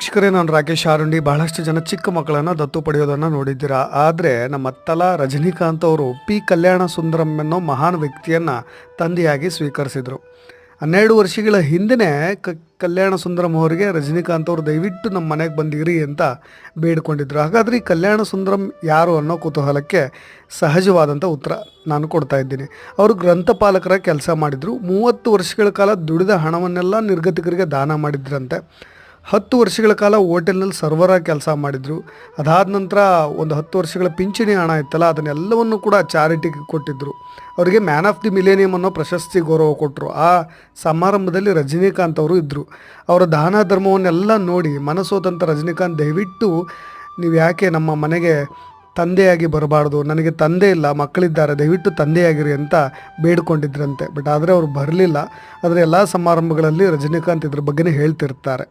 ವೀಕ್ಷಕರೇ, ನಾನು ರಾಕೇಶ್ ಆರುಂಡಿ. ಬಹಳಷ್ಟು ಜನ ಚಿಕ್ಕ ಮಕ್ಕಳನ್ನು ದತ್ತು ಪಡೆಯೋದನ್ನು ನೋಡಿದ್ದೀರಾ. ಆದರೆ ನಮ್ಮ ತಲಾ ರಜನಿಕಾಂತ್ ಅವರು ಪಿ ಕಲ್ಯಾಣ ಸುಂದರಂ ಅನ್ನೋ ಮಹಾನ್ ವ್ಯಕ್ತಿಯನ್ನು ತಂದೆಯಾಗಿ ಸ್ವೀಕರಿಸಿದರು. 12 ವರ್ಷಗಳ ಹಿಂದೆ ಕಲ್ಯಾಣ ಸುಂದರಂ ಅವರಿಗೆ ರಜನಿಕಾಂತ್ ಅವರು ದಯವಿಟ್ಟು ನಮ್ಮ ಮನೆಗೆ ಬಂದಿರಿ ಅಂತ ಬೇಡ್ಕೊಂಡಿದ್ರು. ಹಾಗಾದರೆ ಈ ಕಲ್ಯಾಣ ಸುಂದರಂ ಯಾರು ಅನ್ನೋ ಕುತೂಹಲಕ್ಕೆ ಸಹಜವಾದಂಥ ಉತ್ತರ ನಾನು ಕೊಡ್ತಾ ಇದ್ದೀನಿ. ಅವರು ಗ್ರಂಥಪಾಲಕರ ಕೆಲಸ ಮಾಡಿದರು. 30 ವರ್ಷಗಳ ಕಾಲ ದುಡಿದ ಹಣವನ್ನೆಲ್ಲ ನಿರ್ಗತಿಕರಿಗೆ ದಾನ ಮಾಡಿದ್ರಂತೆ. 10 ವರ್ಷಗಳ ಕಾಲ ಹೋಟೆಲ್ನಲ್ಲಿ ಸರ್ವರಾಗಿ ಕೆಲಸ ಮಾಡಿದರು. ಅದಾದ ನಂತರ ಒಂದು 10 ವರ್ಷಗಳ ಪಿಂಚಣಿ ಹಣ ಇತ್ತಲ್ಲ, ಅದನ್ನೆಲ್ಲವನ್ನು ಕೂಡ ಚಾರಿಟಿಗೆ ಕೊಟ್ಟಿದ್ದರು. ಅವರಿಗೆ ಮ್ಯಾನ್ ಆಫ್ ದಿ ಮಿಲೇನಿಯಂ ಅನ್ನೋ ಪ್ರಶಸ್ತಿ ಗೌರವ ಕೊಟ್ಟರು. ಆ ಸಮಾರಂಭದಲ್ಲಿ ರಜನಿಕಾಂತ್ ಅವರು ಇದ್ದರು. ಅವರ ದಾನ ಧರ್ಮವನ್ನೆಲ್ಲ ನೋಡಿ ಮನಸೋತಂಥ ರಜನಿಕಾಂತ್, ದಯವಿಟ್ಟು ನೀವು ಯಾಕೆ ನಮ್ಮ ಮನೆಗೆ ತಂದೆಯಾಗಿ ಬರಬಾರ್ದು, ನನಗೆ ತಂದೆ ಇಲ್ಲ, ಮಕ್ಕಳಿದ್ದಾರೆ, ದಯವಿಟ್ಟು ತಂದೆಯಾಗಿರಿ ಅಂತ ಬೇಡ್ಕೊಂಡಿದ್ರಂತೆ. ಬಟ್ ಆದರೆ ಅವರು ಬರಲಿಲ್ಲ. ಆದರೆ ಎಲ್ಲ ಸಮಾರಂಭಗಳಲ್ಲಿ ರಜನಿಕಾಂತ್ ಇದ್ರ ಬಗ್ಗೆನೇ ಹೇಳ್ತಿರ್ತಾರೆ.